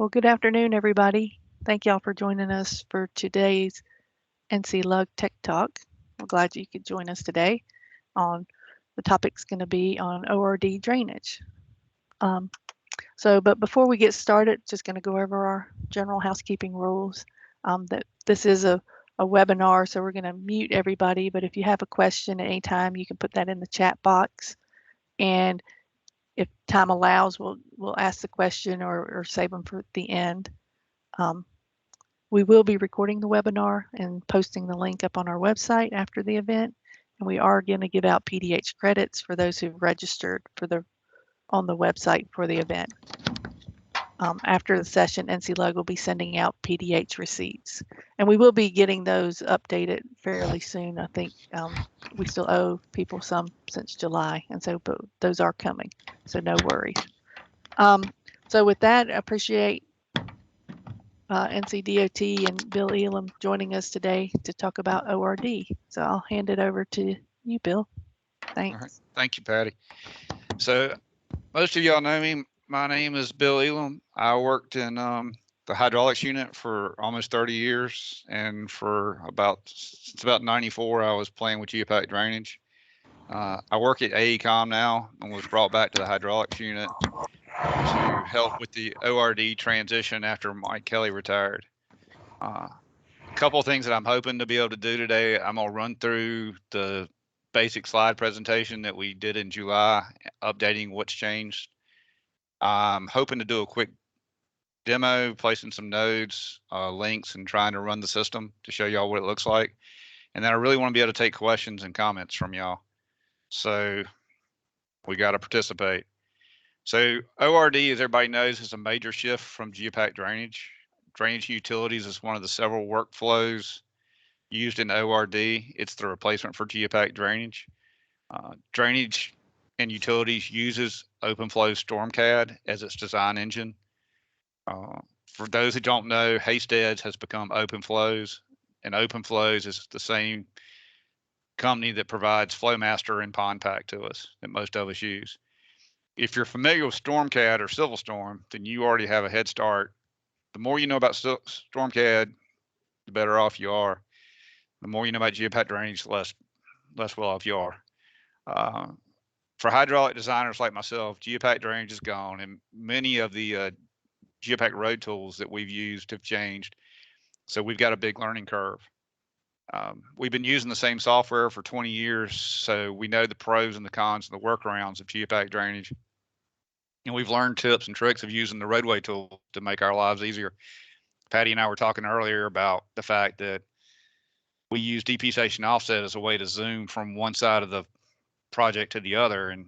Well, good afternoon, everybody. Thank y'all for joining us for today's NCLUG Tech Talk. We're glad you could join us today. The topic's going to be on ORD drainage. But before we get started, just going to go over our general housekeeping rules. That this is a webinar, so we're going to mute everybody. But if you have a question at any time, you can put that in the chat box, and if time allows, we'll ask the question or save them for the end. We will be recording the webinar and posting the link up on our website after the event. And we are going to give out PDH credits for those who've registered on the website for the event. After the session, NCLUG will be sending out PDH receipts. And we will be getting those updated fairly soon. I think we still owe people some since July. And so but those are coming. So no worries. So with that, I appreciate NCDOT and Bill Elam joining us today to talk about ORD. So I'll hand it over to you, Bill. Thanks. All right. Thank you, Patty. So most of y'all know me. My name is Bill Elam. I worked in the hydraulics unit for almost 30 years, and since about 94, I was playing with geopack drainage. I work at AECOM now and was brought back to the hydraulics unit to help with the ORD transition after Mike Kelly retired. A couple of things that I'm hoping to be able to do today. I'm going to run through the basic slide presentation that we did in July, updating what's changed. I'm hoping to do a quick demo, placing some nodes, links, and trying to run the system to show y'all what it looks like. And then I really want to be able to take questions and comments from y'all. So we got to participate. So ORD, as everybody knows, is a major shift from geopack drainage. Drainage utilities is one of the several workflows used in ORD. It's the replacement for geopack drainage. Drainage and utilities uses OpenFlow StormCAD as its design engine. For those who don't know, Hasted's has become OpenFlows, and OpenFlows is the same company that provides FlowMaster and PondPack to us that most of us use. If you're familiar with StormCAD or CivilStorm, then you already have a head start. The more you know about StormCAD, the better off you are. The more you know about geopack drainage, less well off you are. For hydraulic designers like myself, geopack drainage is gone, and many of the geopack road tools that we've used have changed. So we've got a big learning curve. We've been using the same software for 20 years, so we know the pros and the cons and the workarounds of geopack drainage. And we've learned tips and tricks of using the roadway tool to make our lives easier. Patty and I were talking earlier about the fact that we use DP station offset as a way to zoom from one side of the project to the other, and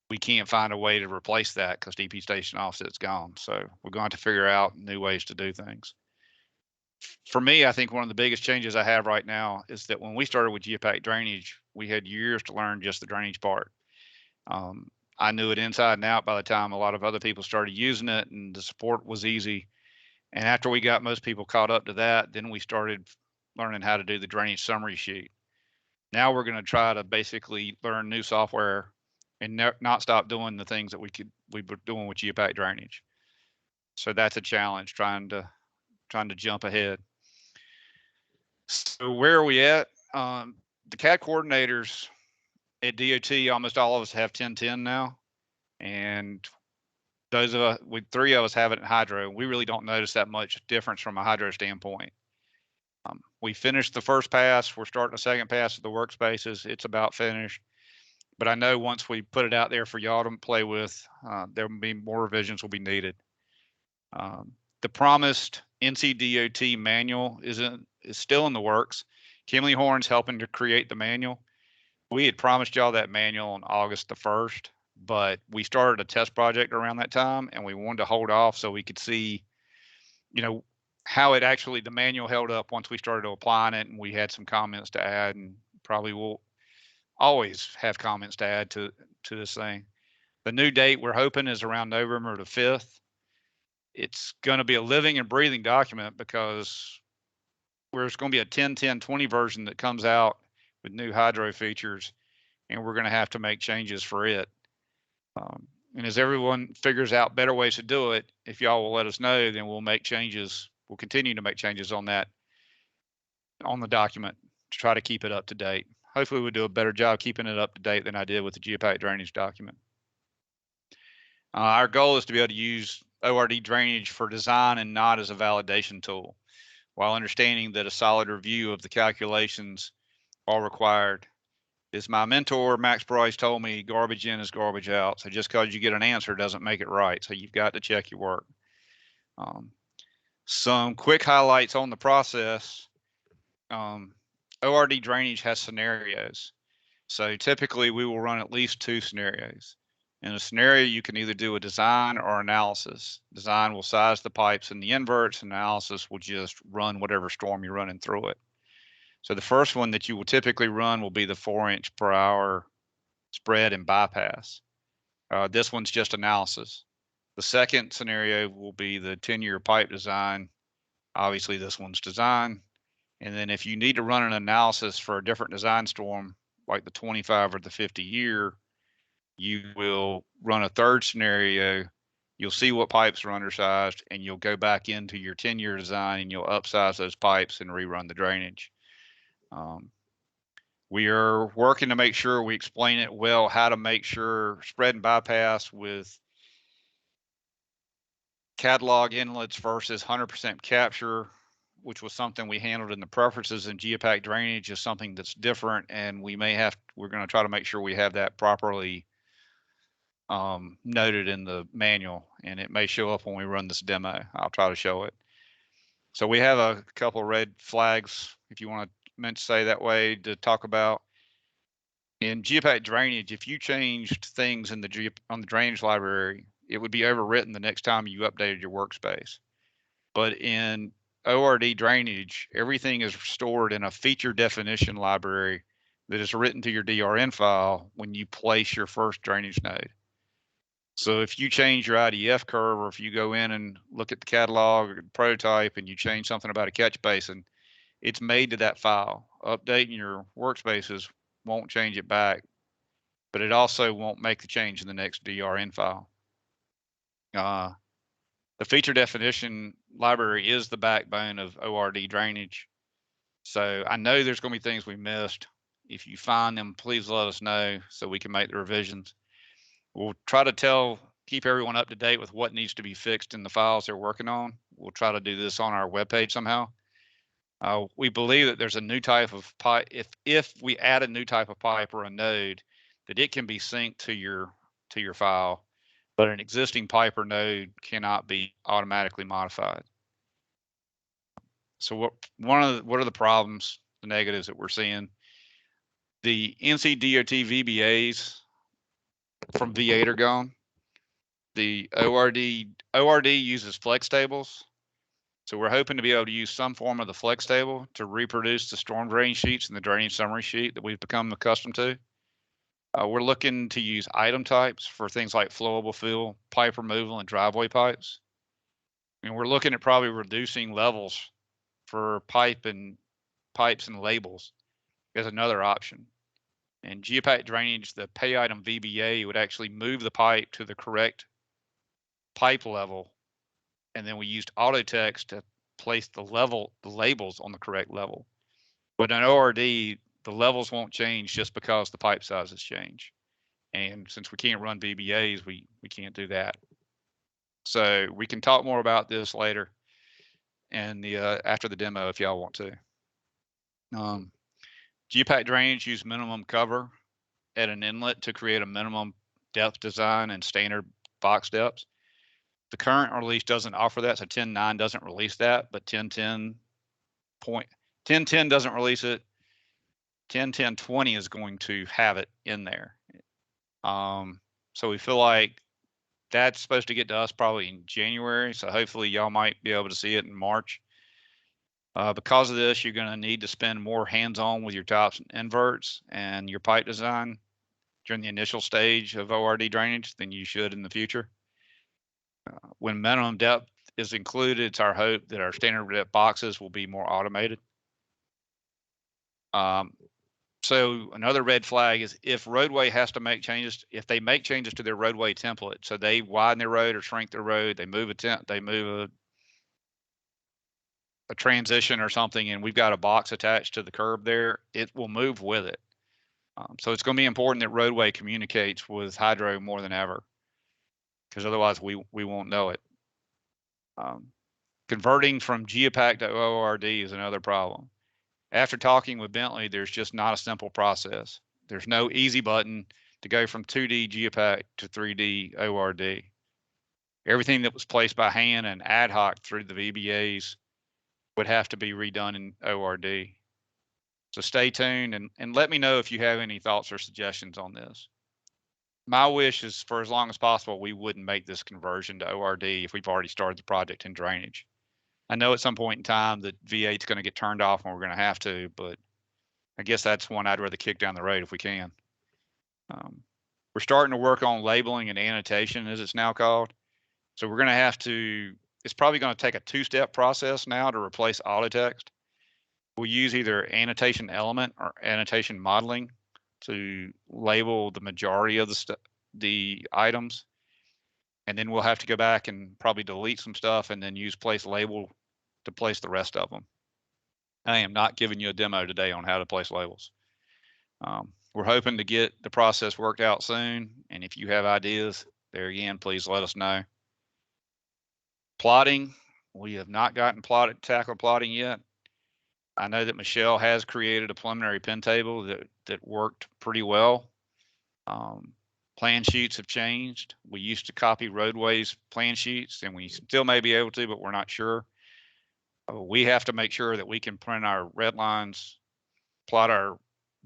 we can't find a way to replace that because DP station offset's gone. So we're going to figure out new ways to do things. For me, I think one of the biggest changes I have right now is that when we started with geopack drainage, we had years to learn just the drainage part. I knew it inside and out by the time a lot of other people started using it, and the support was easy. And after we got most people caught up to that, then we started learning how to do the drainage summary sheet. Now we're going to try to basically learn new software and not stop doing the things that we were doing with geopack drainage. So that's a challenge, trying to jump ahead. So where are we at? The CAD coordinators at DOT, almost all of us have 1010 now, and those of us, three of us have it in hydro. We really don't notice that much difference from a hydro standpoint. We finished the first pass. We're starting the second pass of the workspaces. It's about finished. But I know once we put it out there for y'all to play with, there will be more revisions will be needed. The promised NCDOT manual is still in the works. Kimley Horn's helping to create the manual. We had promised y'all that manual on August the 1st, but we started a test project around that time, and we wanted to hold off so we could see, how it actually, the manual held up once we started applying it, and we had some comments to add, and probably will always have comments to add to this thing. The new date we're hoping is around November the 5th. It's going to be a living and breathing document because there's going to be a 10-10-20 version that comes out with new hydro features, and we're going to have to make changes for it. And as everyone figures out better ways to do it, if y'all will let us know, then we'll make changes. We'll continue to make changes on that, on the document, to try to keep it up to date. Hopefully we'll do a better job keeping it up to date than I did with the geopack drainage document. Our goal is to be able to use ORD drainage for design and not as a validation tool, while understanding that a solid review of the calculations are required. As my mentor, Max Bryce, told me, garbage in is garbage out. So just because you get an answer doesn't make it right. So you've got to check your work. Some quick highlights on the process. ORD drainage has scenarios. So typically we will run at least 2 scenarios. In a scenario, you can either do a design or analysis. Design will size the pipes and the inverts. Analysis will just run whatever storm you're running through it. So the first one that you will typically run will be the 4-inch per hour spread and bypass. This one's just analysis. The second scenario will be the 10-year pipe design. Obviously, this one's design. And then if you need to run an analysis for a different design storm, like the 25 or the 50-year, you will run a third scenario. You'll see what pipes are undersized, and you'll go back into your 10-year design and you'll upsize those pipes and rerun the drainage. We are working to make sure we explain it well, how to make sure spread and bypass with catalog inlets versus 100% capture, which was something we handled in the preferences, and geopack drainage is something that's different, and we're going to try to make sure we have that properly noted in the manual, and it may show up when we run this demo. I'll try to show it. So we have a couple of red flags, if you want to say that way, to talk about. In geopack drainage, if you changed things on the drainage library, it would be overwritten the next time you updated your workspace. But in ORD drainage, everything is stored in a feature definition library that is written to your DRN file when you place your first drainage node. So if you change your IDF curve, or if you go in and look at the catalog or the prototype and you change something about a catch basin, it's made to that file. Updating your workspaces won't change it back, but it also won't make the change in the next DRN file. The feature definition library is the backbone of ORD drainage. So I know there's going to be things we missed. If you find them, please let us know so we can make the revisions. We'll try to keep everyone up to date with what needs to be fixed in the files they're working on. We'll try to do this on our webpage somehow. We believe that there's a new type of pipe. If we add a new type of pipe or a node, that it can be synced to your file, but an existing pipe or node cannot be automatically modified. So what are the problems, the negatives that we're seeing? The NCDOT VBAs from V8 are gone. The ORD uses flex tables. So we're hoping to be able to use some form of the flex table to reproduce the storm drain sheets and the drainage summary sheet that we've become accustomed to. We're looking to use item types for things like flowable fill, pipe removal, and driveway pipes. And we're looking at probably reducing levels for pipes and labels as another option. And geopack drainage, the pay item VBA would actually move the pipe to the correct pipe level, and then we used auto text to place the labels on the correct level. But in ORD, the levels won't change just because the pipe sizes change. And since we can't run VBAs, we can't do that. So we can talk more about this later and after the demo if y'all want to. Geopack drainage use minimum cover at an inlet to create a minimum depth design and standard box depths. The current release doesn't offer that, so 10.9 doesn't release that, but 10.10 doesn't release it. 10.10.20 is going to have it in there. So we feel like that's supposed to get to us probably in January, so hopefully y'all might be able to see it in March. Because of this, you're going to need to spend more hands-on with your tops and inverts and your pipe design during the initial stage of ORD drainage than you should in the future. When minimum depth is included, it's our hope that our standard depth boxes will be more automated. So another red flag is if roadway has to make changes, if they make changes to their roadway template, so they widen their road or shrink their road, they move a transition or something, and we've got a box attached to the curb there, it will move with it. So it's going to be important that roadway communicates with hydro more than ever, because otherwise we won't know it. Converting from Geopack to ORD is another problem. After talking with Bentley, there's just not a simple process. There's no easy button to go from 2D Geopack to 3D ORD. Everything that was placed by hand and ad hoc through the VBAs would have to be redone in ORD. So stay tuned and let me know if you have any thoughts or suggestions on this. My wish is for as long as possible, we wouldn't make this conversion to ORD if we've already started the project in drainage. I know at some point in time that V8 is going to get turned off and we're going to have to, but I guess that's one I'd rather kick down the road if we can. We're starting to work on labeling and annotation, as it's now called. So we're going to have to, it's probably going to take a two-step process now to replace auto text. We'll use either annotation element or annotation modeling to label the majority of the items. And then we'll have to go back and probably delete some stuff and then use place label to place the rest of them. I am not giving you a demo today on how to place labels. We're hoping to get the process worked out soon. And if you have ideas, there again, please let us know. Plotting, we have not gotten tackled plotting yet. I know that Michelle has created a preliminary pin table that worked pretty well. Plan sheets have changed. We used to copy roadways plan sheets, and we still may be able to, but we're not sure. We have to make sure that we can print our red lines, plot our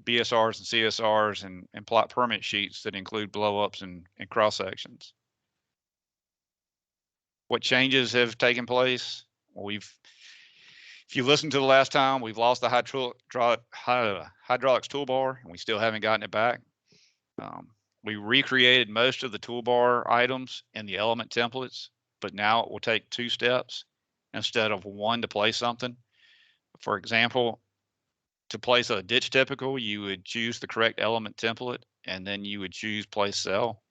BSRs and CSRs, and plot permit sheets that include blowups and cross sections. What changes have taken place? Well, if you listen to the last time, we've lost the hydraulics toolbar, and we still haven't gotten it back. We recreated most of the toolbar items in the element templates, but now it will take 2 steps instead of 1 to place something. For example, to place a ditch typical, you would choose the correct element template, and then you would choose place cell.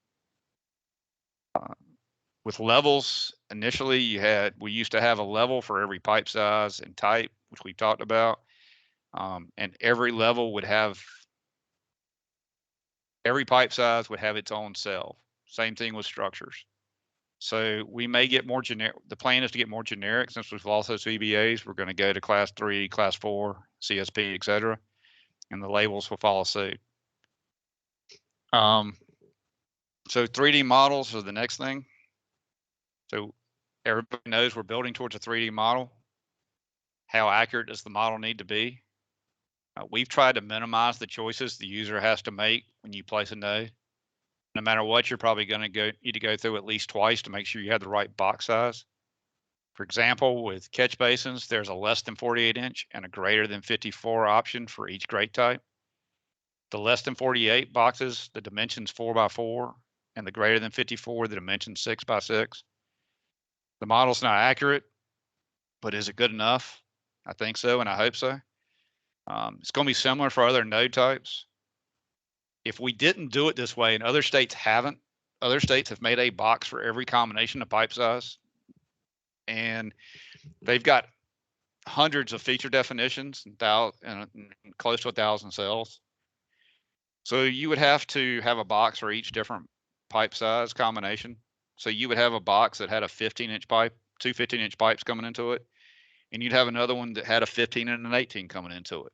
With levels, initially we used to have a level for every pipe size and type, which we talked about, and every pipe size would have its own cell. Same thing with structures. So we may get more generic. The plan is to get more generic since we've lost those VBAs. We're going to go to class 3, class 4, CSP, etc., and the labels will follow suit. So 3D models are the next thing. So everybody knows we're building towards a 3D model. How accurate does the model need to be? We've tried to minimize the choices the user has to make when you place a node. No matter what, you're probably going to need to go through at least twice to make sure you have the right box size. For example, with catch basins, there's a less than 48 inch and a greater than 54 option for each grate type. The less than 48 boxes, the dimension's 4x4, and the greater than 54, the dimension's 6x6. The model's not accurate, but is it good enough? I think so, and I hope so. It's going to be similar for other node types. If we didn't do it this way, and other states haven't, other states have made a box for every combination of pipe size, and they've got hundreds of feature definitions and close to 1,000 cells. So you would have to have a box for each different pipe size combination. So you would have a box that had a 15-inch pipe, 2 15-inch pipes coming into it, and you'd have another one that had a 15 and an 18 coming into it.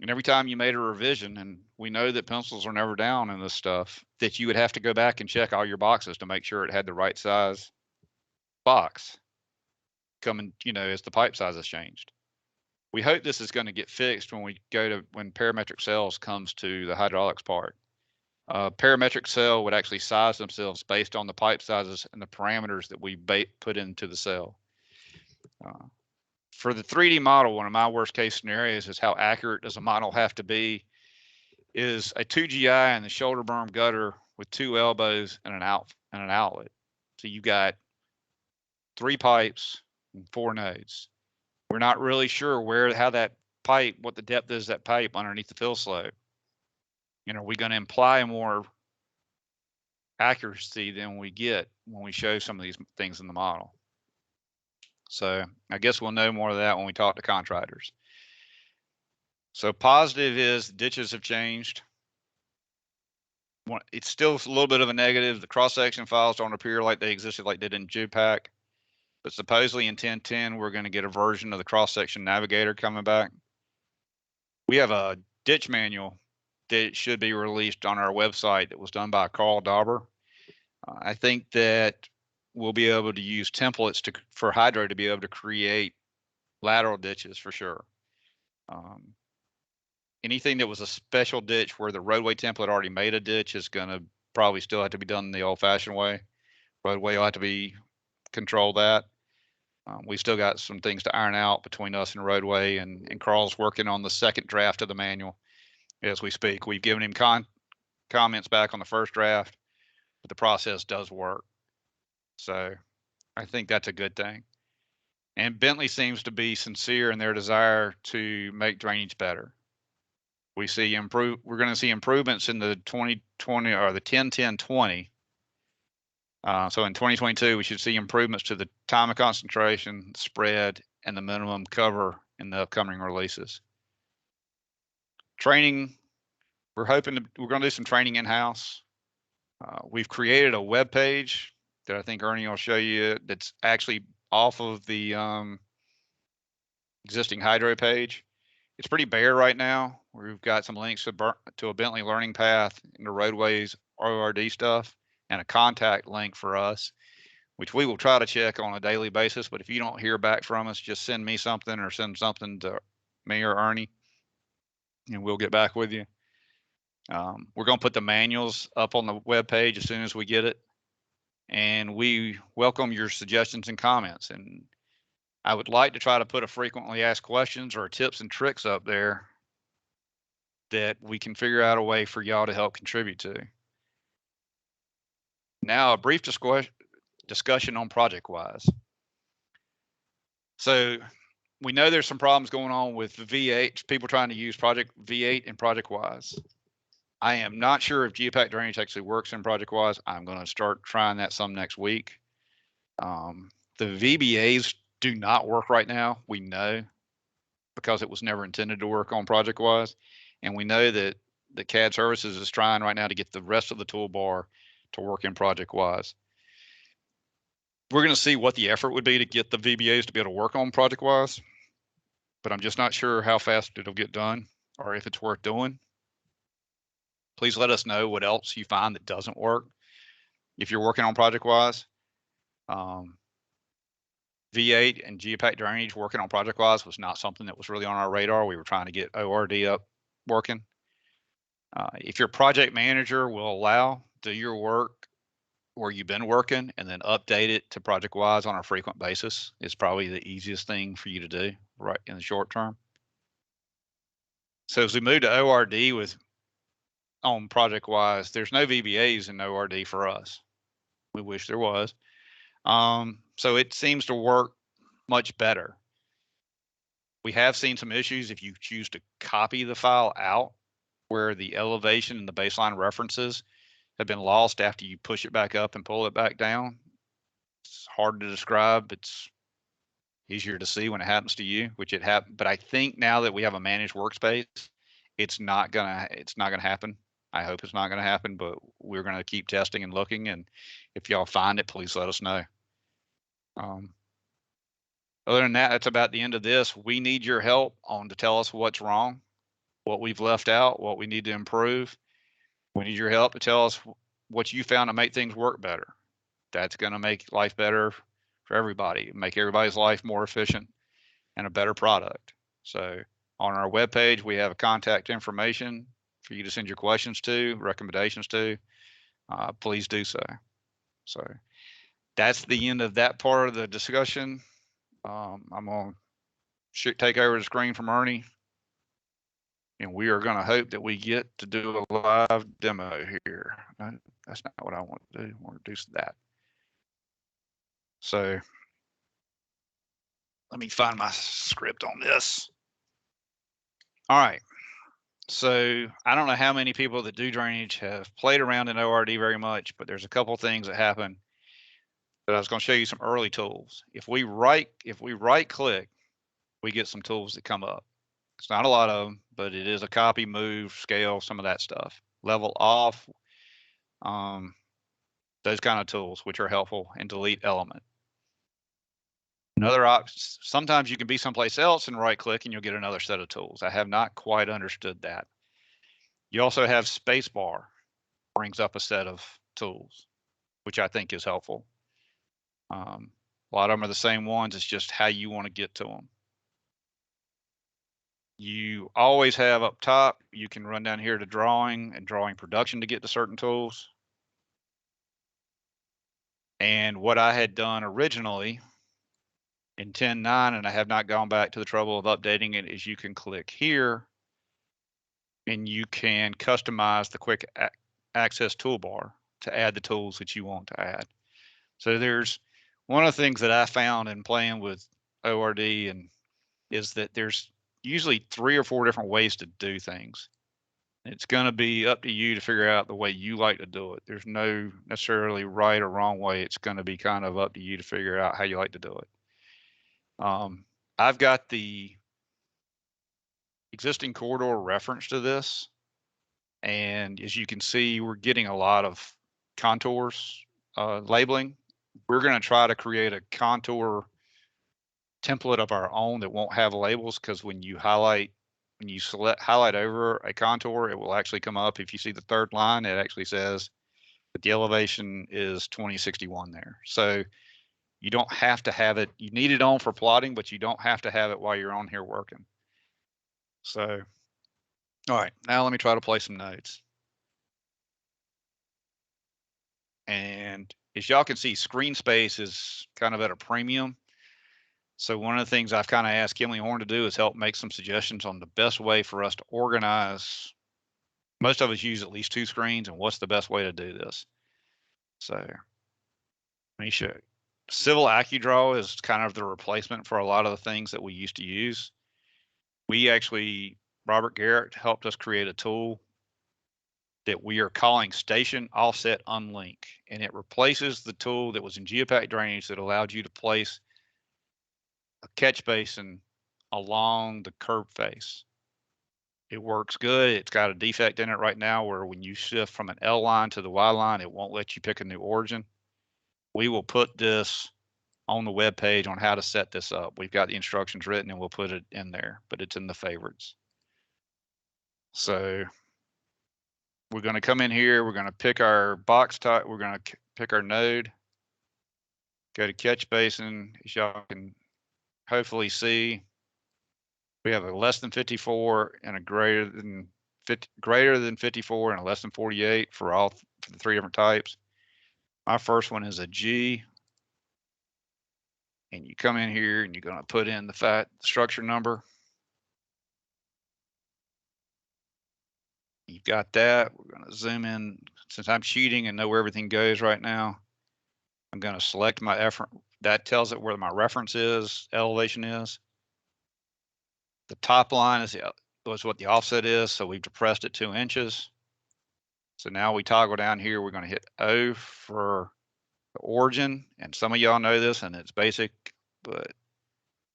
And every time you made a revision, and we know that pencils are never down in this stuff, that you would have to go back and check all your boxes to make sure it had the right size box coming, as the pipe size has changed. We hope this is going to get fixed when parametric cells comes to the hydraulics part. Parametric cell would actually size themselves based on the pipe sizes and the parameters that we put into the cell. For the 3D model, one of my worst case scenarios is how accurate does a model have to be is a 2GI and the shoulder berm gutter with 2 elbows and an outlet. So you got 3 pipes and 4 nodes. We're not really sure how that pipe, what the depth is of that pipe underneath the fill slope. You know, are we going to imply more accuracy than we get when we show some of these things in the model? So I guess we'll know more of that when we talk to contractors. So positive is ditches have changed. It's still a little bit of a negative. The cross-section files don't appear like they existed like they did in JUPAC. But supposedly in 1010, we're going to get a version of the cross-section navigator coming back. We have a ditch manual that should be released on our website that was done by Carl Dauber. I think that we'll be able to use templates for hydro to be able to create lateral ditches for sure. Anything that was a special ditch where the roadway template already made a ditch is going to probably still have to be done the old-fashioned way. Roadway will have to be control that. We still got some things to iron out between us and roadway, and Carl's working on the second draft of the manual as we speak. We've given him comments back on the first draft, but the process does work. So I think that's a good thing. And Bentley seems to be sincere in their desire to make drainage better. We're going to see improvements in the 2020 or the 10-10-20. So in 2022, we should see improvements to the time of concentration, spread, and the minimum cover in the upcoming releases. Training, we're going to do some training in-house. We've created a web page that I think Ernie will show you that's actually off of the existing hydro page. It's pretty bare right now. We've got some links to a Bentley learning path into roadways, ORD stuff, and a contact link for us, which we will try to check on a daily basis. But if you don't hear back from us, just send me something or send something to me or Ernie, and we'll get back with you. We're going to put the manuals up on the web page as soon as we get it. And we welcome your suggestions and comments. And I would like to try to put a frequently asked questions or tips and tricks up there that we can figure out a way for y'all to help contribute to. Now, a brief discussion on ProjectWise. So we know there's some problems going on with V8, people trying to use Project V8 and ProjectWise. I am not sure if geopack drainage actually works in ProjectWise. I'm going to start trying that some next week. The VBAs do not work right now. We know, because it was never intended to work on ProjectWise. And we know that the CAD Services is trying right now to get the rest of the toolbar to work in ProjectWise. We're going to see what the effort would be to get the VBAs to be able to work on ProjectWise, but I'm just not sure how fast it'll get done or if it's worth doing. Please let us know what else you find that doesn't work if you're working on ProjectWise. V8 and geopack drainage working on ProjectWise was not something that was really on our radar. We were trying to get ORD up working. If your project manager will allow, do your work where you've been working and then update it to ProjectWise on a frequent basis is probably the easiest thing for you to do right in the short term. So as we move to ORD on ProjectWise, there's no VBAs in ORD for us. We wish there was. So it seems to work much better. We have seen some issues if you choose to copy the file out where the elevation and the baseline references have been lost after you push it back up and pull it back down. It's hard to describe. It's easier to see when it happens to you, which it happened. But I think now that we have a managed workspace, it's not gonna happen. I hope it's not gonna happen, but we're gonna keep testing and looking. And if y'all find it, please let us know. Other than that, that's about the end of this. We need your help to tell us what's wrong, what we've left out, what we need to improve. We need your help to tell us what you found to make things work better. That's going to make life better for everybody, make everybody's life more efficient and a better product. So on our webpage, we have a contact information for you to send your questions to, recommendations to. Please do so. So that's the end of that part of the discussion. I'm going to take over the screen from Ernie. And we are going to hope that we get to do a live demo here. That's not what I want to do. I want to do that. So let me find my script on this. All right. So I don't know how many people that do drainage have played around in ORD very much, but there's a couple things that happen that I was going to show you some early tools. If we right click, we get some tools that come up. It's not a lot of them, but it is a copy, move, scale, some of that stuff. Level off, those kind of tools, which are helpful, and delete element. Another option, sometimes you can be someplace else and right click and you'll get another set of tools. I have not quite understood that. You also have spacebar, brings up a set of tools, which I think is helpful. A lot of them are the same ones. It's just how you want to get to them. You always have up top, you can run down here to drawing and drawing production to get to certain tools. And what I had done originally in 10.9, and I have not gone back to the trouble of updating it, is you can click here and you can customize the quick access toolbar to add the tools that you want to add. So there's one of the things that I found in playing with ORD and is that there's usually 3 or 4 different ways to do things. It's going to be up to you to figure out the way you like to do it. There's no necessarily right or wrong way. It's going to be kind of up to you to figure out how you like to do it. I've got the existing corridor reference to this. And as you can see, we're getting a lot of contours labeling. We're going to try to create a contour template of our own that won't have labels, because when you highlight over a contour, it will actually come up. If you see the third line, it actually says that the elevation is 2061 there. So you don't have to have it. You need it on for plotting, but you don't have to have it while you're on here working. So, all right, now let me try to play some notes. And as y'all can see, screen space is kind of at a premium. So one of the things I've kind of asked Kimley Horn to do is help make some suggestions on the best way for us to organize. Most of us use at least 2 screens, and what's the best way to do this? So let me show you. Civil AccuDraw is kind of the replacement for a lot of the things that we used to use. Robert Garrett helped us create a tool that we are calling Station Offset Unlink, and it replaces the tool that was in Geopack Drainage that allowed you to place a catch basin along the curb face. It works good. It's got a defect in it right now where when you shift from an L line to the Y line, it won't let you pick a new origin. We will put this on the web page on how to set this up. We've got the instructions written and we'll put it in there, but it's in the favorites. So we're going to come in here. We're going to pick our box type. We're going to pick our node, go to catch basin. As y'all can hopefully see, we have a less than 54 and a greater than 54 and a less than 48 for the 3 different types. My first one is a G. And you come in here and you're going to put in the structure number. You've got that. We're going to zoom in. Since I'm cheating and know where everything goes right now, I'm going to select my effort. That tells it where my reference is, elevation is. The top line is what the offset is, so we've depressed it 2 inches. So now we toggle down here. We're going to hit O for the origin, and some of y'all know this, and it's basic, but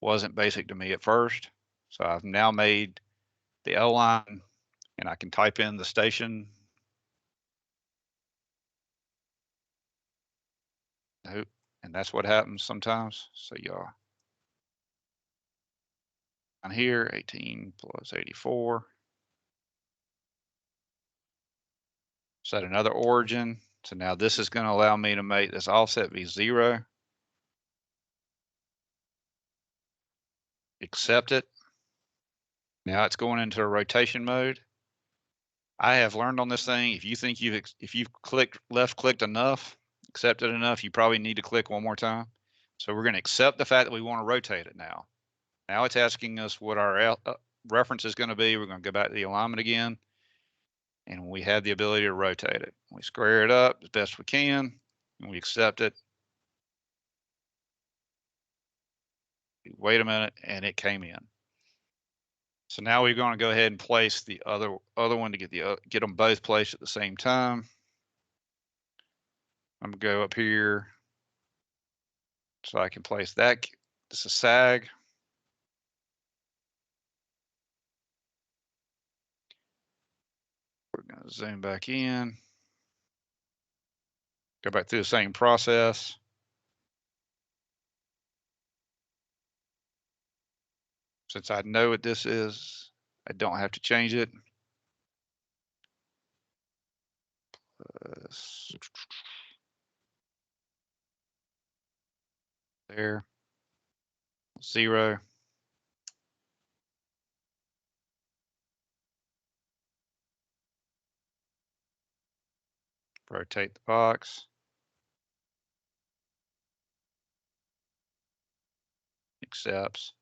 wasn't basic to me at first. So I've now made the L line, and I can type in the station. Nope. And that's what happens sometimes. So y'all, on here, 18 plus 84. Set another origin. So now this is going to allow me to make this offset be 0. Accept it. Now it's going into a rotation mode. I have learned on this thing, if you've left clicked enough, accepted enough, you probably need to click one more time. So we're going to accept the fact that we want to rotate it now. Now it's asking us what our reference is going to be. We're going to go back to the alignment again, and we have the ability to rotate it. We square it up as best we can, and we accept it. Wait a minute, and it came in. So now we're going to go ahead and place the other one to get them both placed at the same time. I'm gonna go up here so I can place that. This is sag. We're gonna zoom back in. Go back through the same process. Since I know what this is, I don't have to change it. There, 0. Rotate the box. Accepts.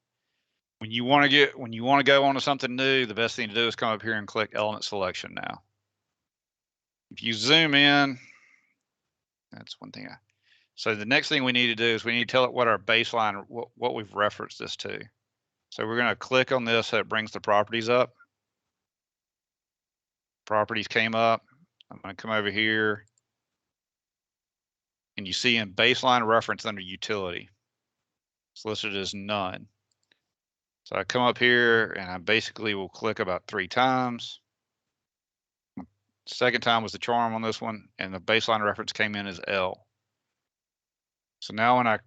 When you want to go on to something new, the best thing to do is come up here and click element selection now. If you zoom in, that's one thing. So the next thing we need to do is we need to tell it what our baseline, what we've referenced this to. So we're going to click on this so it brings the properties up. Properties came up. I'm going to come over here. And you see in baseline reference under utility, it's listed as none. So I come up here and I basically will click about 3 times. Second time was the charm on this one, and the baseline reference came in as L. So now when I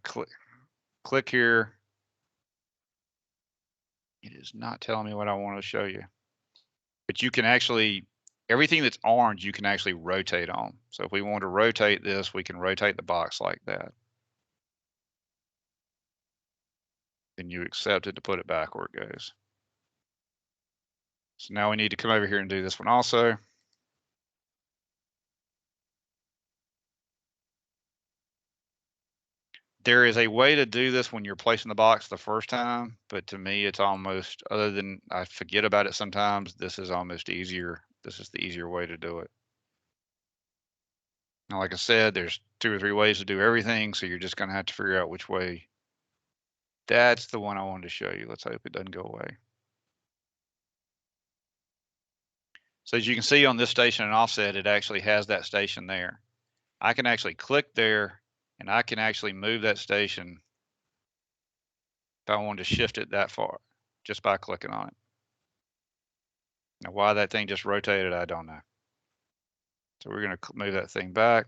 click here, it is not telling me what I want to show you. But you can actually, everything that's orange, you can actually rotate on. So if we want to rotate this, we can rotate the box like that. Then you accept it to put it back where it goes. So now we need to come over here and do this one also. There is a way to do this when you're placing the box the first time, but to me, it's almost, other than I forget about it sometimes, this is almost easier. This is the easier way to do it. Now, like I said, there's 2 or 3 ways to do everything, so you're just going to have to figure out which way. That's the one I wanted to show you. Let's hope it doesn't go away. So as you can see on this station and offset, it actually has that station there. I can actually click there and I can actually move that station if I wanted to shift it that far just by clicking on it. Now, why that thing just rotated, I don't know. So we're going to move that thing back.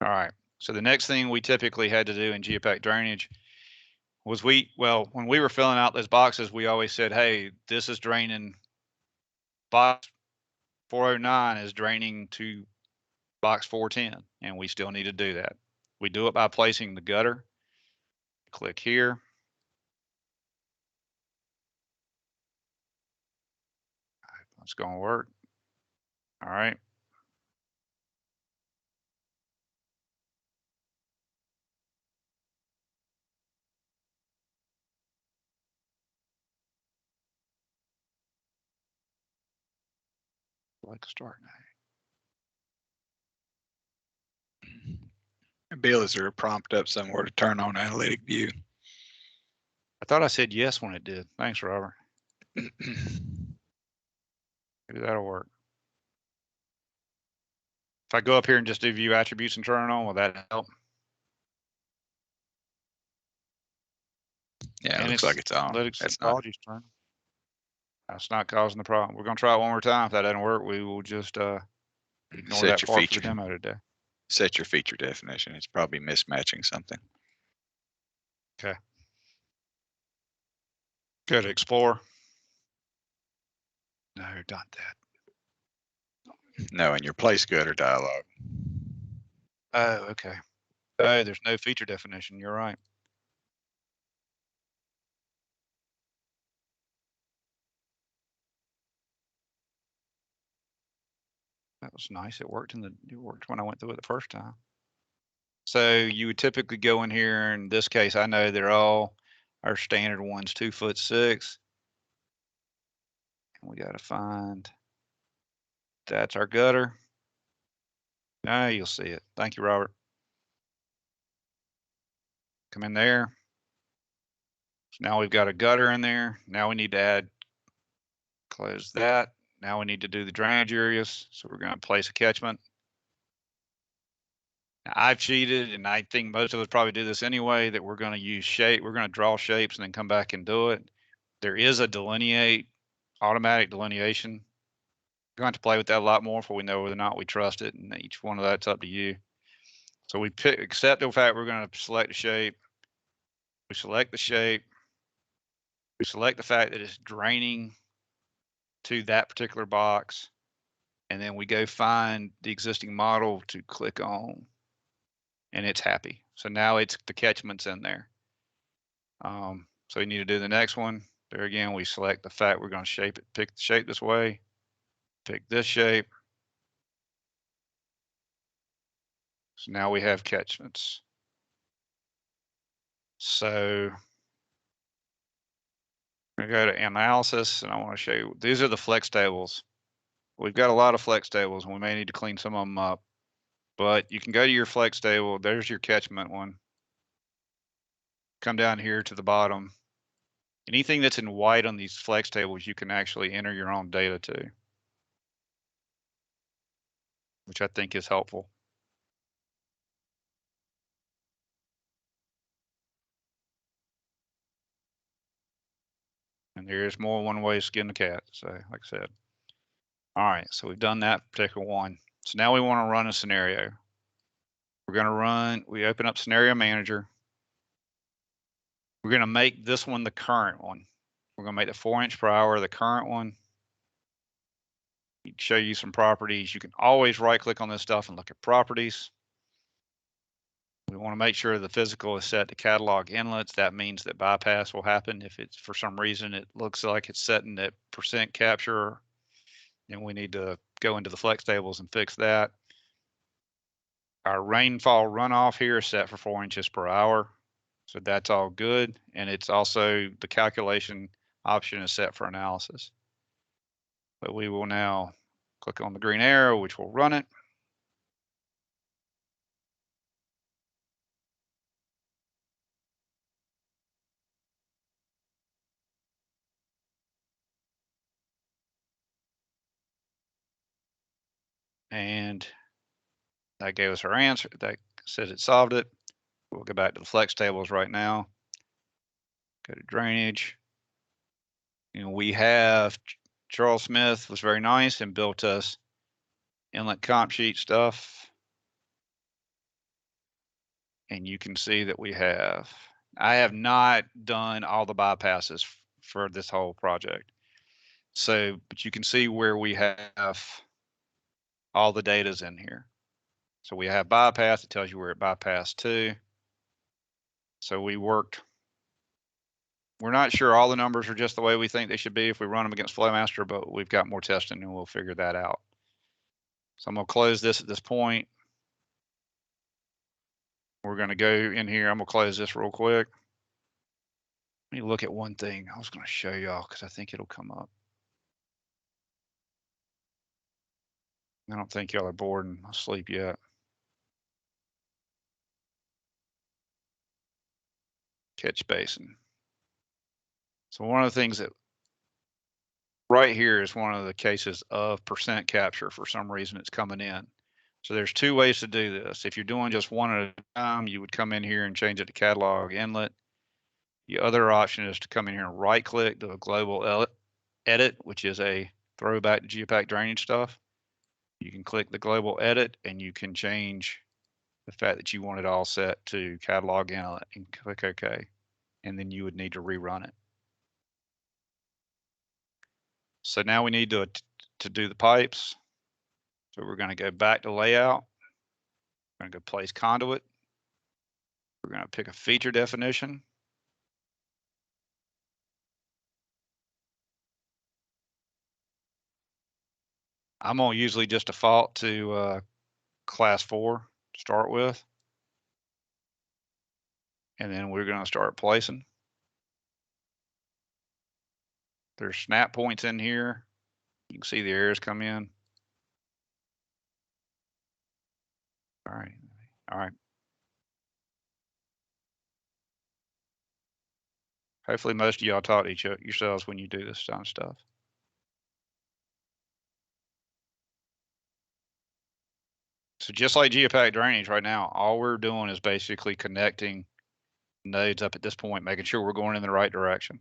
All right. So the next thing we typically had to do in geopack drainage was when we were filling out those boxes, we always said, hey, this is draining, box 409 is draining to box 410, and we still need to do that. We do it by placing the gutter. Click here. It's going to work. All right. Like start now. Bill, is there a prompt up somewhere to turn on analytic view? I thought I said yes when it did. Thanks, Robert. Maybe that'll work. If I go up here and just do view attributes and turn it on, will that help? Yeah, it looks like it's on. That's not. That's not causing the problem. We're going to try it one more time. If that doesn't work, we will just ignore that part for the demo today. Set your feature definition. It's probably mismatching something. Okay. Go to Explore. No, not that. No, in your place gutter dialog. Oh, okay. Oh, there's no feature definition. You're right. That was nice. It worked when I went through it the first time. So you would typically go in here. In this case, I know they're all our standard ones, 2'6". And we got to find, that's our gutter. Now you'll see it. Thank you, Robert. Come in there. So now we've got a gutter in there. Now we need to close that. Now we need to do the drainage areas. So we're going to place a catchment. Now, I've cheated, and I think most of us probably do this anyway, that we're going to use shape. We're going to draw shapes and then come back and do it. There is a automatic delineation. We're going to have to play with that a lot more before we know whether or not we trust it, and each one of that's up to you. So we accept the fact we're going to select a shape. We select the shape. We select the fact that it's draining to that particular box, and then we go find the existing model to click on, and it's happy. So now it's the catchment's in there. So you need to do the next one. There again, we select the fact we're going to shape it, pick the shape this way, pick this shape. So now we have catchments. So I'm going to go to analysis, and I want to show you, these are the flex tables. We've got a lot of flex tables, and we may need to clean some of them up. But you can go to your flex table. There's your catchment one. Come down here to the bottom. Anything that's in white on these flex tables, you can actually enter your own data to, which I think is helpful. And there's more one way to skin the cat. So like I said. All right, so we've done that particular one. So now we want to run a scenario. We're going to we open up Scenario Manager. We're going to make this one the current one. We're going to make the 4 inch per hour the current one. Show you some properties. You can always right click on this stuff and look at properties. We want to make sure the physical is set to catalog inlets. That means that bypass will happen. If it's for some reason it looks like it's setting at % capture, then we need to go into the flex tables and fix that. Our rainfall runoff here is set for 4 inches per hour. So that's all good. And it's also the calculation option is set for analysis. But we will now click on the green arrow, which will run it. And that gave us our answer. That says it solved it. We'll go back to the flex tables right now. Go to drainage. We have Charles Smith was very nice and built us inlet comp sheet stuff. And you can see that I have not done all the bypasses for this whole project. So, but you can see where we have all the data's in here. So we have bypass, it tells you where it bypassed to. So we're not sure all the numbers are just the way we think they should be if we run them against Flowmaster, but we've got more testing and we'll figure that out. So I'm going to close this at this point. We're going to go in here. I'm going to close this real quick. Let me look at one thing I was going to show y'all because I think it'll come up. I don't think y'all are bored and asleep yet. Catch basin. So one of the things that right here is one of the cases of % capture. For some reason it's coming in. So there's two ways to do this. If you're doing just one at a time, you would come in here and change it to catalog inlet. The other option is to come in here and right click, do a global edit, which is a throwback to geopack drainage stuff. You can click the global edit and you can change the fact that you want it all set to catalog inlet and click OK. And then you would need to rerun it. So now we need to do the pipes. So we're going to go back to layout. We're going to go place conduit. We're going to pick a feature definition. I'm going to usually just default to class 4 to start with. And then we're going to start placing. There's snap points in here. You can see the errors come in. All right. All right. Hopefully most of y'all taught yourselves when you do this kind of stuff. So just like geopack drainage right now, all we're doing is basically connecting nodes up at this point, making sure we're going in the right direction.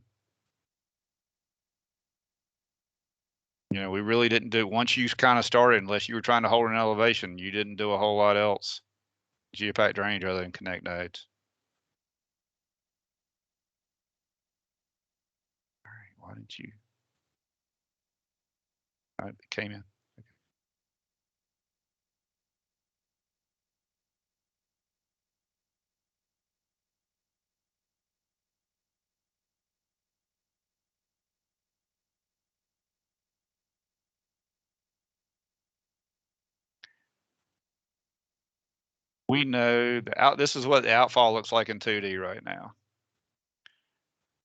You know, we really didn't do, once you kind of started, unless you were trying to hold an elevation, you didn't do a whole lot else geopack drainage other than connect nodes. All right, why didn't you? All right, it came in. We know this is what the outfall looks like in 2D right now.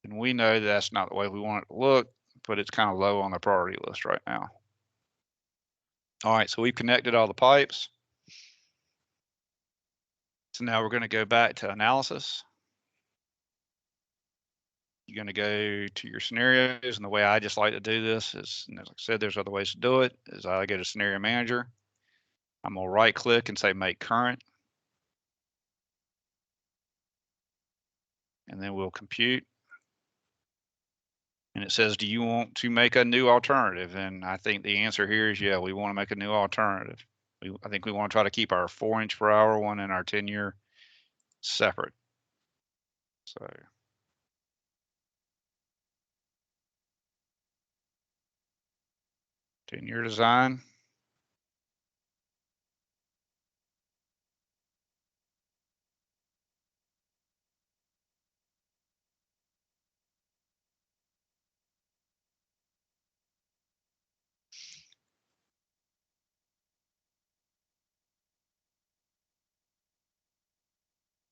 And we know that that's not the way we want it to look, but it's kind of low on the priority list right now. All right, so we've connected all the pipes. So now we're going to go back to analysis. You're going to go to your scenarios, and the way I just like to do this is, and as I said, there's other ways to do it, is I go to scenario manager. I'm going to right click and say make current. And then we'll compute. And it says, do you want to make a new alternative? And I think the answer here is, yeah, we want to make a new alternative. I think we want to try to keep our 4-inch per hour one and our 10-year separate. So 10-year design.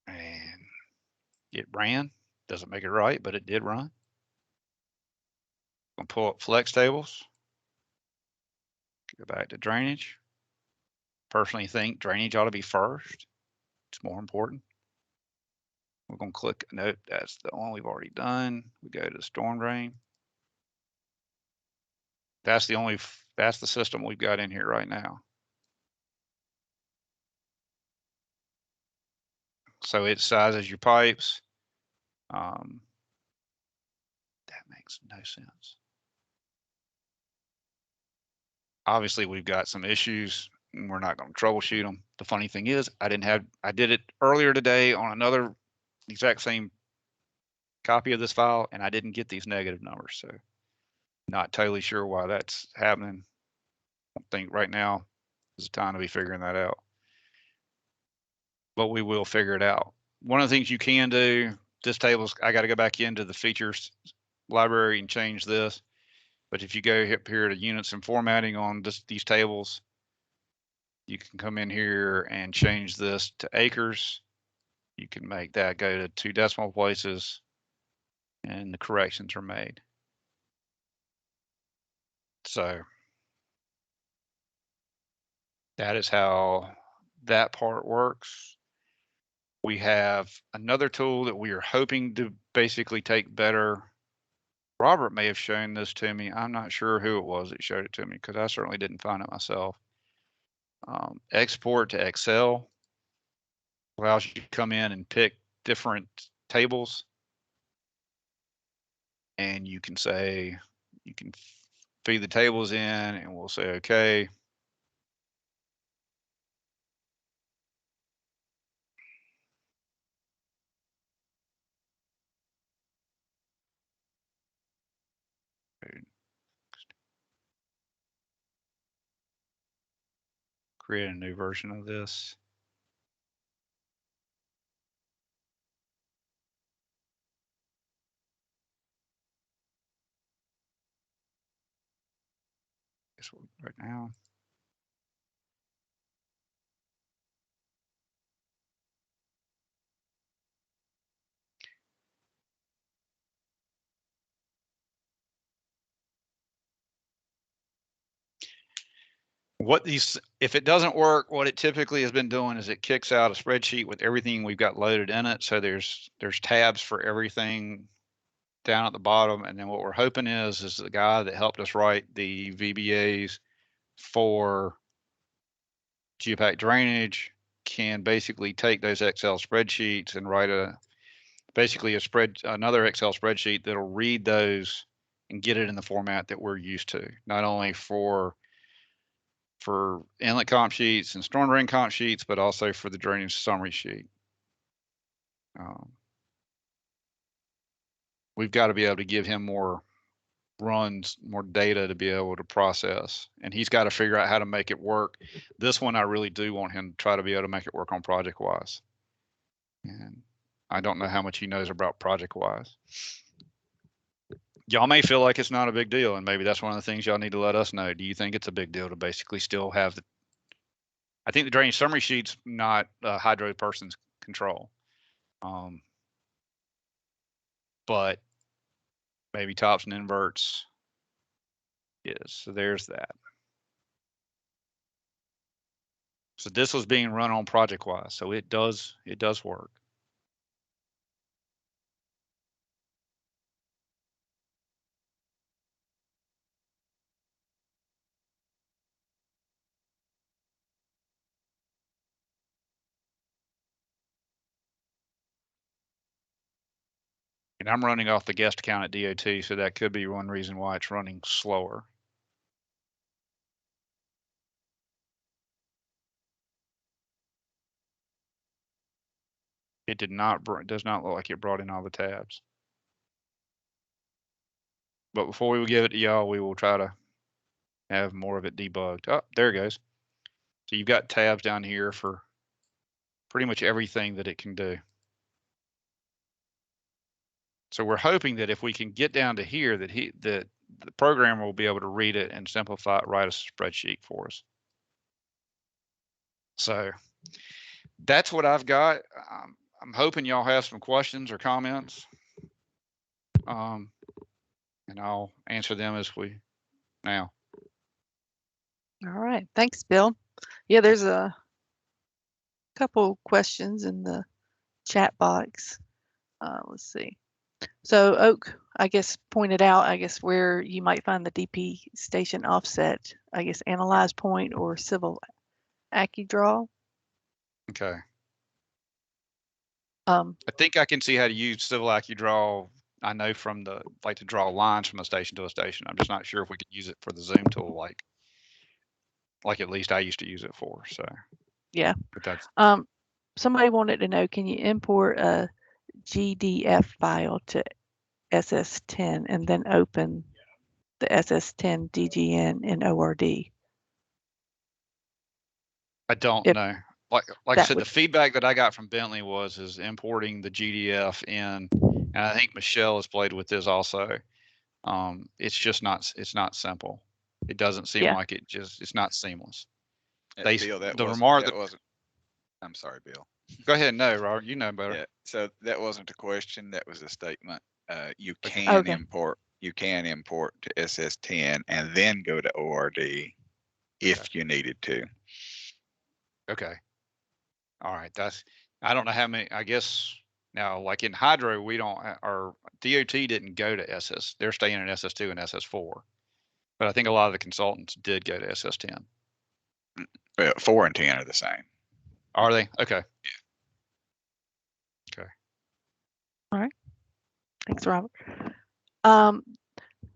And it ran. Doesn't make it right, but it did run. I'm gonna pull up flex tables. Go back to drainage. Personally think drainage ought to be first. It's more important. We're gonna click, nope, that's the one we've already done. We go to storm drain. That's the system we've got in here right now. So it sizes your pipes. That makes no sense. Obviously, we've got some issues and we're not going to troubleshoot them. The funny thing is, I did it earlier today on another exact same copy of this file, and I didn't get these negative numbers. So not totally sure why that's happening. I think right now is the time to be figuring that out. But we will figure it out. One of the things you can do, this table's, I got to go back into the features library and change this. But if you go up here to units and formatting on these tables, you can come in here and change this to acres. You can make that go to 2 decimal places and the corrections are made. So that is how that part works. We have another tool that we are hoping to basically take better. Robert may have shown this to me. I'm not sure who it was that showed it to me because I certainly didn't find it myself. Export to Excel allows you to come in and pick different tables. And you can say, you can feed the tables in and we'll say, okay. Create a new version of this. Guess what, right now. What these If it doesn't work, what it typically has been doing is it kicks out a spreadsheet with everything we've got loaded in it. So there's tabs for everything down at the bottom. And then what we're hoping is the guy that helped us write the VBAs for geopack drainage can basically take those Excel spreadsheets and write basically another Excel spreadsheet that'll read those and get it in the format that we're used to, not only for inlet comp sheets and storm drain comp sheets, but also for the drainage summary sheet. We've got to be able to give him more runs, more data to be able to process, and he's got to figure out how to make it work. This one, I really do want him to try to be able to make it work on ProjectWise. And I don't know how much he knows about ProjectWise. Y'all may feel like it's not a big deal, and maybe that's one of the things y'all need to let us know. Do you think it's a big deal to basically still have I think the drainage summary sheet's not a hydro person's control. But maybe tops and inverts is. So there's that. So this was being run on ProjectWise, so it does work. And I'm running off the guest account at DOT, so that could be one reason why it's running slower. It does not look like it brought in all the tabs. But before we give it to y'all, we will try to have more of it debugged. Oh, there it goes. So you've got tabs down here for pretty much everything that it can do. So we're hoping that if we can get down to here, that the programmer will be able to read it and simplify it, write a spreadsheet for us. So that's what I've got. I'm hoping y'all have some questions or comments, and I'll answer them as we now. All right, thanks, Bill. Yeah, there's a couple questions in the chat box. Let's see. So Oak, I guess, pointed out, I guess, where you might find the DP station offset, I guess, analyze point or civil AccuDraw. Okay. I think I can see how to use civil AccuDraw. I know from to draw lines from a station to a station. I'm just not sure if we could use it for the zoom tool, like at least I used to use it for. So yeah. But that's somebody wanted to know, can you import a GDF file to SS10 and then open the SS10 DGN in ORD? I don't know. Like I said, the feedback that I got from Bentley is importing the GDF in, and I think Michelle has played with this also. It's not simple. It doesn't seem like it's not seamless. Bill, I'm sorry, Bill. Go ahead. No, Robert, you know better. Yeah, so that wasn't a question. That was a statement. You can import to SS10 and then go to ORD if you needed to. Okay. All right. I don't know how many, I guess now, like in hydro, our DOT didn't go to SS. They're staying in SS2 and SS4. But I think a lot of the consultants did go to SS10. Well, 4 and 10 are the same. Are they? Okay. Yeah. Okay. All right. Thanks, Robert.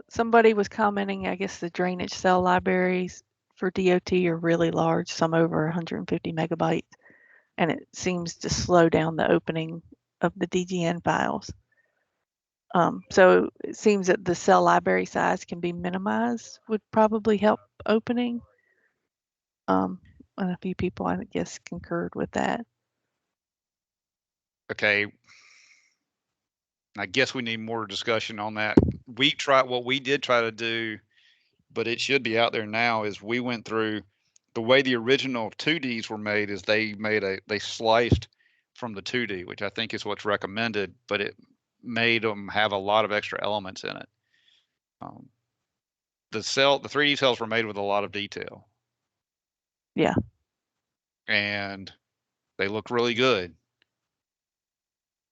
Somebody was commenting, I guess the drainage cell libraries for DOT are really large, some over 150 megabytes, and it seems to slow down the opening of the DGN files. So it seems that the cell library size can be minimized, would probably help opening. And a few people, I guess, concurred with that. Okay. I guess we need more discussion on that. What we did try to do, but it should be out there now, is we went through the way the original 2Ds were made is they sliced from the 2D, which I think is what's recommended, but it made them have a lot of extra elements in it. The 3D cells were made with a lot of detail. Yeah. And they look really good,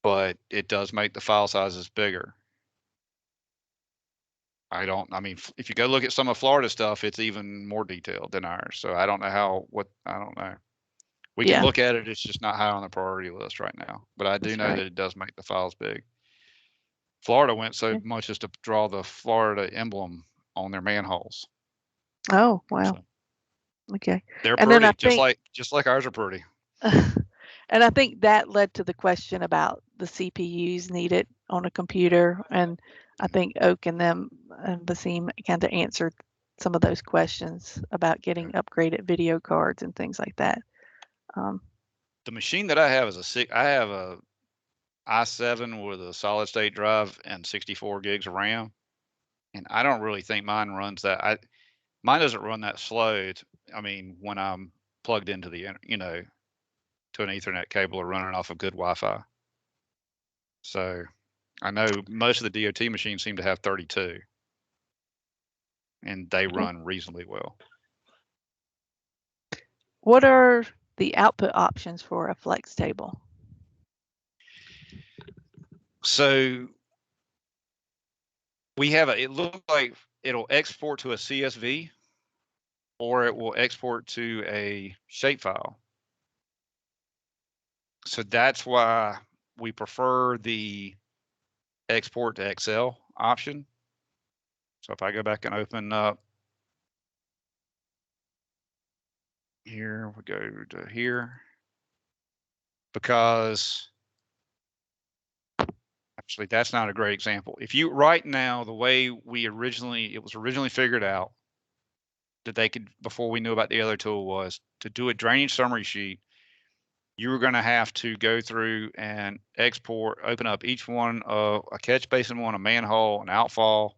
but it does make the file sizes bigger. I mean, if you go look at some of Florida stuff, it's even more detailed than ours. So I don't know I don't know. We can Yeah. look at it. It's just not high on the priority list right now. But I do That's know right. that it does make the files big. Florida went so Yeah. much as to draw the Florida emblem on their manholes. Oh, wow. So Okay. they're And then I pretty, think, just like ours are pretty. and I think that led to the question about the CPUs needed on a computer. And I think Oak and them and Basim kind of answered some of those questions about getting upgraded video cards and things like that. The machine that I have I have a i7 with a solid state drive and 64 gigs of RAM. And I don't really think mine runs that. Mine doesn't run that slow. I mean, when I'm plugged into to an Ethernet cable or running off of good Wi-Fi. So I know most of the DOT machines seem to have 32, and they Okay. run reasonably well. What are the output options for a flex table? So it looks like it'll export to a CSV or it will export to a shapefile. So that's why we prefer the export to Excel option. So if I go back and open up here, we go to here, because actually that's not a great example. If you right now, the way it was originally figured out that they could, before we knew about the other tool, was to do a drainage summary sheet. You were going to have to go through and open up each one of a catch basin one, a manhole, an outfall,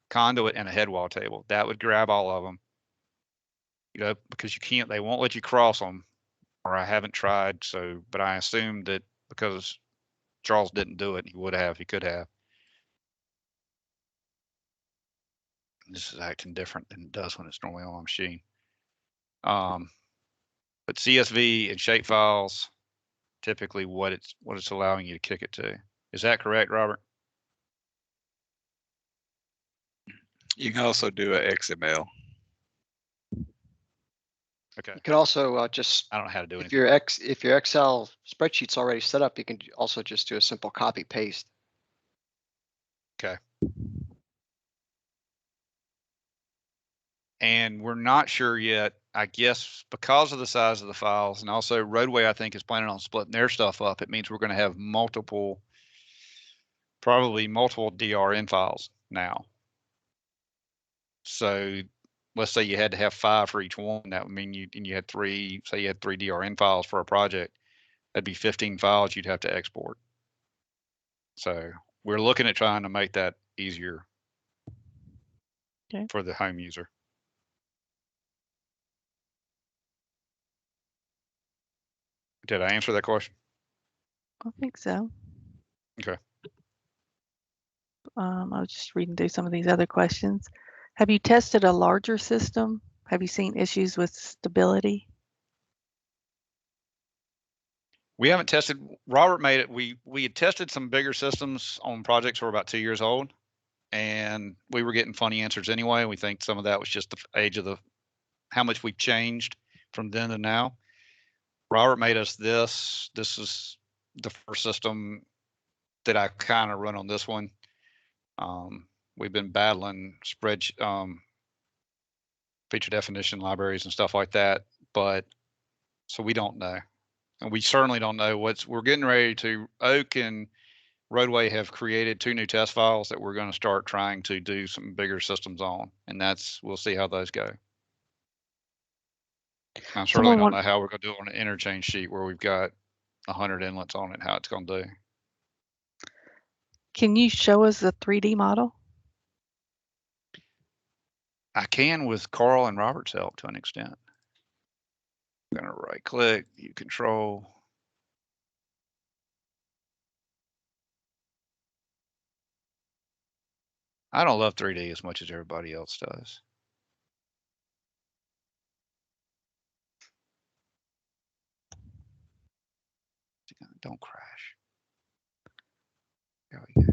conduit, and a head wall table. That would grab all of them, because they won't let you cross them, or I haven't tried. So, but I assume that because Charles didn't do it, he could have. This is acting different than it does when it's normally on a machine. But CSV and shapefiles, typically what it's allowing you to kick it to. Is that correct, Robert? You can also do a XML. Okay. You can also just, I don't know how to do if anything. if your Excel spreadsheet's already set up, you can also just do a simple copy paste. Okay. And we're not sure yet, I guess, because of the size of the files, and also Roadway, I think, is planning on splitting their stuff up. It means we're going to have probably multiple DRN files now. So let's say you had to have 5 for each one. That would mean you had 3, say you had 3 DRN files for a project. That'd be 15 files you'd have to export. So we're looking at trying to make that easier for the home user. Did I answer that question? I think so. Okay. I was just reading through some of these other questions. Have you tested a larger system? Have you seen issues with stability? We haven't tested. Robert made it. We had tested some bigger systems on projects that were about 2 years old, and we were getting funny answers anyway. We think some of that was just the age of how much we've changed from then to now. Robert made us this. This is the first system that I kind of run on this one. We've been battling feature definition libraries and stuff like that, but so we don't know. And we certainly don't know we're getting ready to. Oak and Roadway have created 2 new test files that we're going to start trying to do some bigger systems on, and we'll see how those go. I certainly don't know how we're going to do it on an interchange sheet where we've got 100 inlets on it, how it's going to do. Can you show us the 3D model? I can with Carl and Robert's help to an extent. I'm going to right click, view control. I don't love 3D as much as everybody else does. Don't crash. There we go.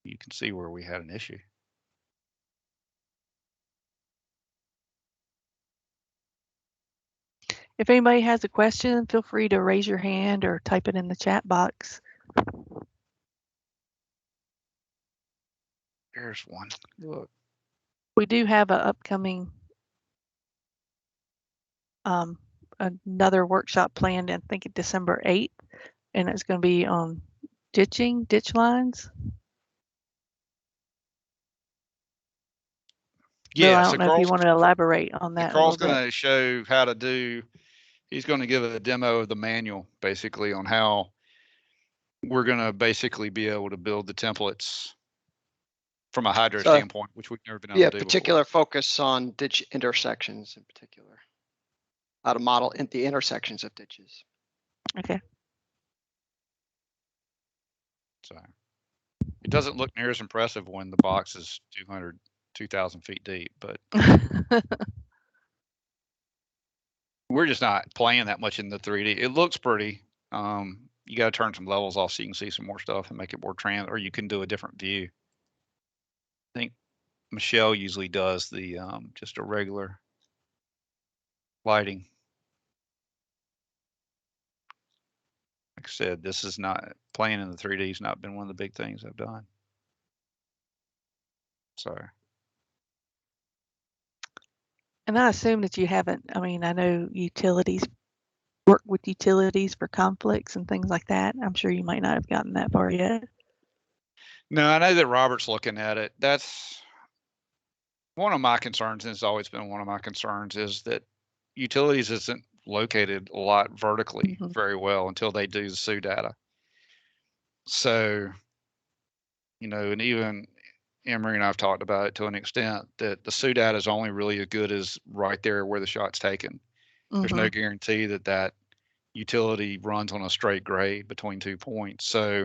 You can see where we had an issue. If anybody has a question, feel free to raise your hand or type it in the chat box. There's one. Look. We do have an upcoming another workshop planned, I think December 8th, and it's going to be on ditch lines. Bill, Yeah, I so don't know if you want to elaborate on that a little Carl's bit. going to show how to do, he's going to give a demo of the manual basically on how we're going to basically be able to build the templates from a hydro standpoint, which we've never been able to do particular before. focus on ditch intersections in particular. How to model in the intersections of ditches. Okay. So it doesn't look near as impressive when the box is 2,000 feet deep, but we're just not playing that much in the 3D. It looks pretty. You got to turn some levels off so you can see some more stuff and make it more or you can do a different view. I think Michelle usually does the just a regular lighting. Like I said, this is not playing in the 3D has not been one of the big things I've done. So. And I assume that you haven't, I mean, I know utilities work with utilities for conflicts and things like that. I'm sure you might not have gotten that far yet. No, I know that Robert's looking at it. That's one of my concerns, and it's always been one of my concerns, is that utilities isn't located a lot vertically very well until they do the SU data. So, you know, and even Emery and I've talked about it to an extent that the SU data is only really as good as right there where the shot's taken. There's no guarantee that that utility runs on a straight grade between 2 points. So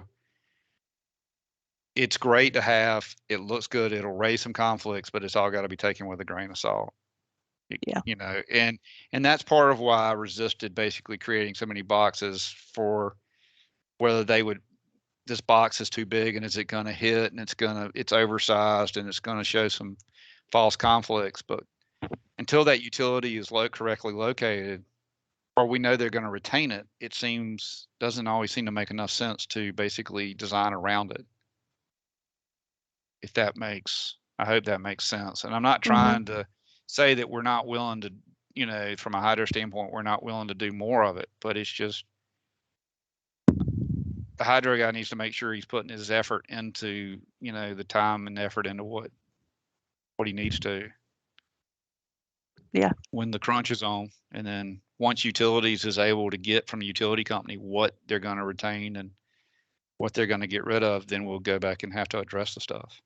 it's great to have, it looks good, it'll raise some conflicts, but it's all got to be taken with a grain of salt. Yeah. You know, and that's part of why I resisted basically creating so many boxes for whether they would, this box is too big and is it going to hit and it's oversized and it's going to show some false conflicts. But until that utility is correctly located, or we know they're going to retain it, it doesn't always seem to make enough sense to basically design around it. If that makes, I hope that makes sense. And I'm not trying to say that we're not willing to, you know, from a hydro standpoint, we're not willing to do more of it, but it's just the hydro guy needs to make sure he's putting his effort into, you know, the time and effort into what he needs to. Yeah. When the crunch is on, and then once utilities is able to get from the utility company what they're going to retain and what they're going to get rid of, then we'll go back and have to address the stuff.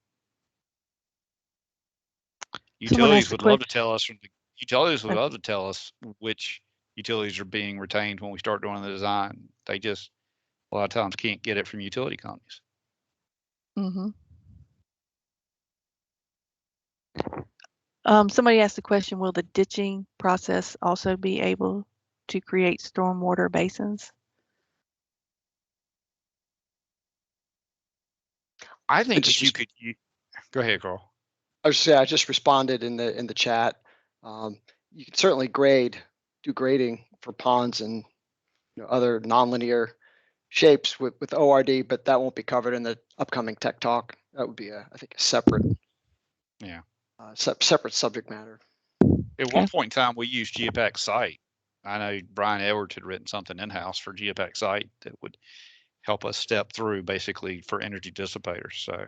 Utilities would love to tell us which utilities are being retained when we start doing the design. They just a lot of times can't get it from utility companies. Somebody asked the question, will the ditching process also be able to create stormwater basins? I think that you could. Go ahead, Carl. I just responded in the chat. You can certainly do grading for ponds and other nonlinear shapes with ORD, but that won't be covered in the upcoming tech talk. That would be I think a separate, separate subject matter. At one point in time, we used Geopack Site. I know Brian Edwards had written something in-house for Geopack Site that would help us step through basically for energy dissipators. So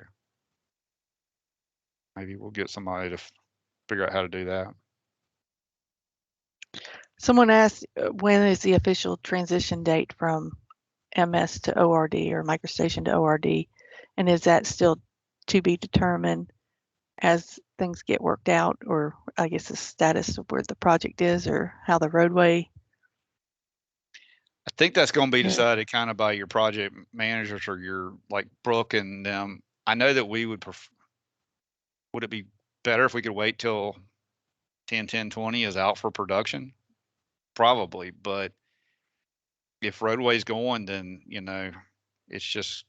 maybe we'll get somebody to figure out how to do that. Someone asked, when is the official transition date from MS to ORD or microstation to ORD? And is that still to be determined as things get worked out, or I guess the status of where the project is or how the roadway? I think that's going to be decided kind of by your project managers or your like Brooke and them. I know that we would it be better if we could wait till 10, 10, 20 is out for production? Probably, but if roadway's going, then, you know, it's just,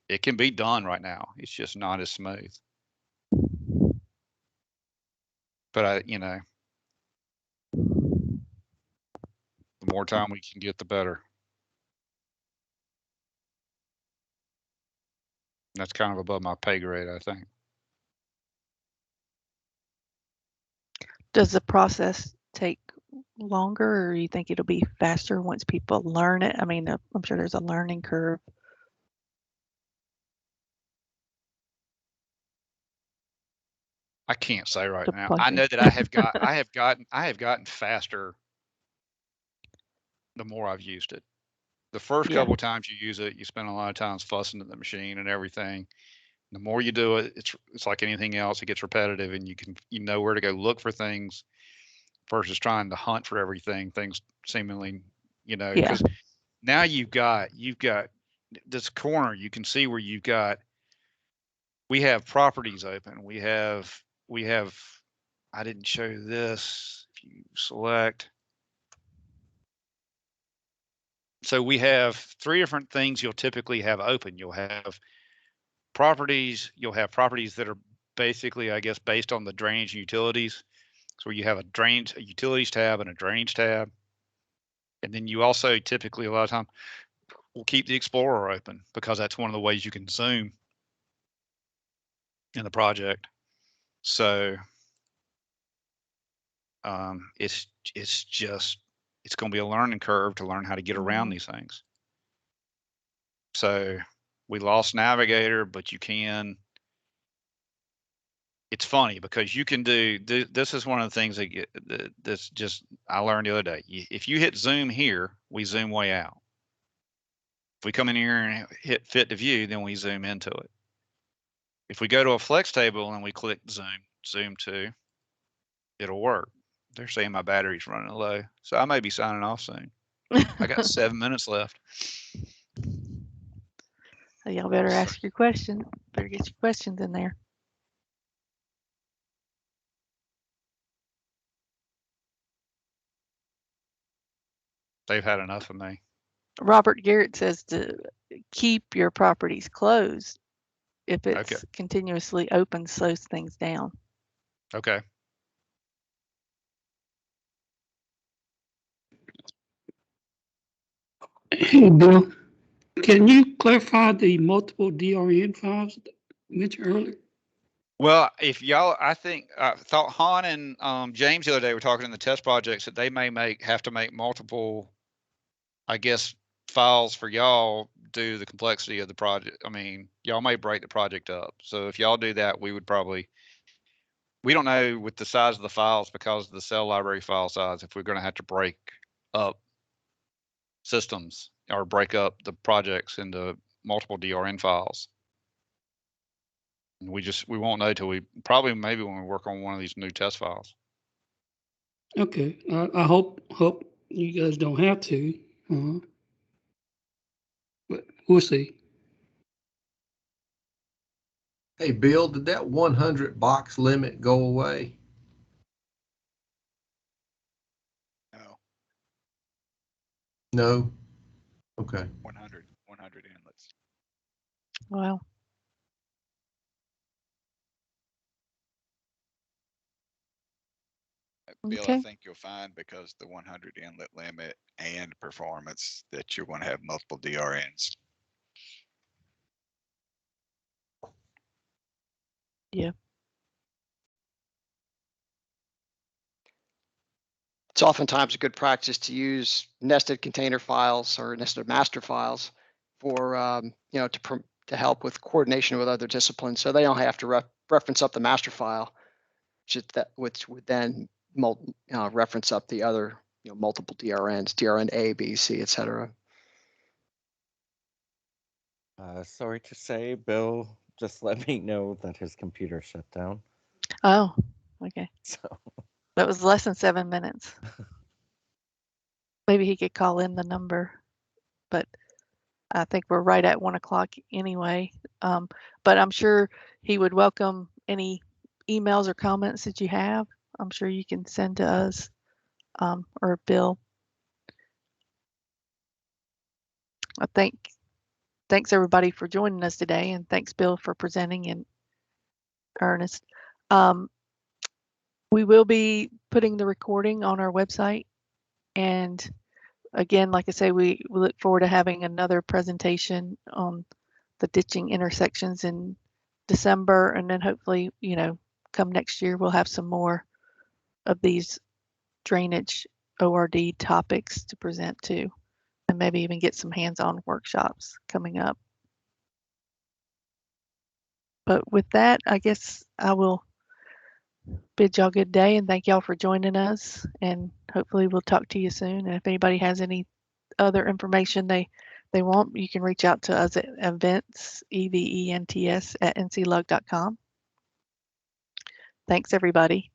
it can be done right now. It's just not as smooth. But you know, the more time we can get, the better. That's kind of above my pay grade, I think. Does the process take longer, or you think it'll be faster once people learn it? I mean, I'm sure there's a learning curve. I can't say right To now. plug I in. know that I have gotten faster the more I've used it. The first Yeah. couple of times you use it, you spend a lot of times fussing at the machine and everything. The more you do it, it's like anything else. It gets repetitive, and you know where to go look for things versus trying to hunt for everything. Things seemingly, you know, Yeah. because now you've got this corner. You can see where we have properties open. We have. I didn't show you this. If you select. So we have 3 different things you'll typically have open. You'll have properties that are basically, I guess, based on the drainage and utilities. So you have a utilities tab and a drainage tab. And then you also typically, a lot of time, will keep the Explorer open because that's one of the ways you can zoom in the project. So it's going to be a learning curve to learn how to get around these things. So we lost Navigator, but you can. It's funny because you can do this. Is one of the things that's just I learned the other day. If you hit zoom here, we zoom way out. If we come in here and hit fit to view, then we zoom into it. If we go to a flex table and we click zoom to, it'll work. They're saying my battery's running low, so I may be signing off soon. I got 7 minutes left. So y'all better ask your question. Better get your questions in there. They've had enough of me. Robert Garrett says to keep your properties closed. If it's continuously open, slows things down. Okay. Hey, Bill, can you clarify the multiple DRN files mentioned earlier? Well, if y'all, I thought Han and James the other day were talking in the test projects that they may have to make multiple, I guess, files for y'all due to the complexity of the project. I mean, y'all may break the project up. So if y'all do that, we don't know with the size of the files because of the cell library file size, if we're going to have to break up systems or break up the projects into multiple DRN files. We won't know till maybe when we work on one of these new test files. Okay, I hope you guys don't have to, but we'll see. Hey, Bill, did that 100 box limit go away? No, No. Okay. 100 inlets. Wow. Bill, Okay. I think you'll find because the 100 inlet limit and performance that you're going to have multiple DRNs. Yeah. It's oftentimes a good practice to use nested container files or nested master files for, to help with coordination with other disciplines. So they don't have to reference up the master file, which would then reference up the other, multiple DRNs, DRN A, B, C, et cetera. Sorry to say, Bill just let me know that his computer shut down. Oh, okay. So That was less than 7 minutes. Maybe he could call in the number, but I think we're right at 1 o'clock anyway. But I'm sure he would welcome any emails or comments that you have. I'm sure you can send to us or Bill. Thanks everybody for joining us today, and thanks Bill for presenting, and Ernest. We will be putting the recording on our website, and again, like I say, we look forward to having another presentation on the ditching intersections in December, and then hopefully, come next year, we'll have some more of these drainage ORD topics to present to, and maybe even get some hands-on workshops coming up. But with that, I guess I will bid y'all good day and thank y'all for joining us, and hopefully we'll talk to you soon. And if anybody has any other information they want, you can reach out to us at events, events at nclug.com. Thanks everybody.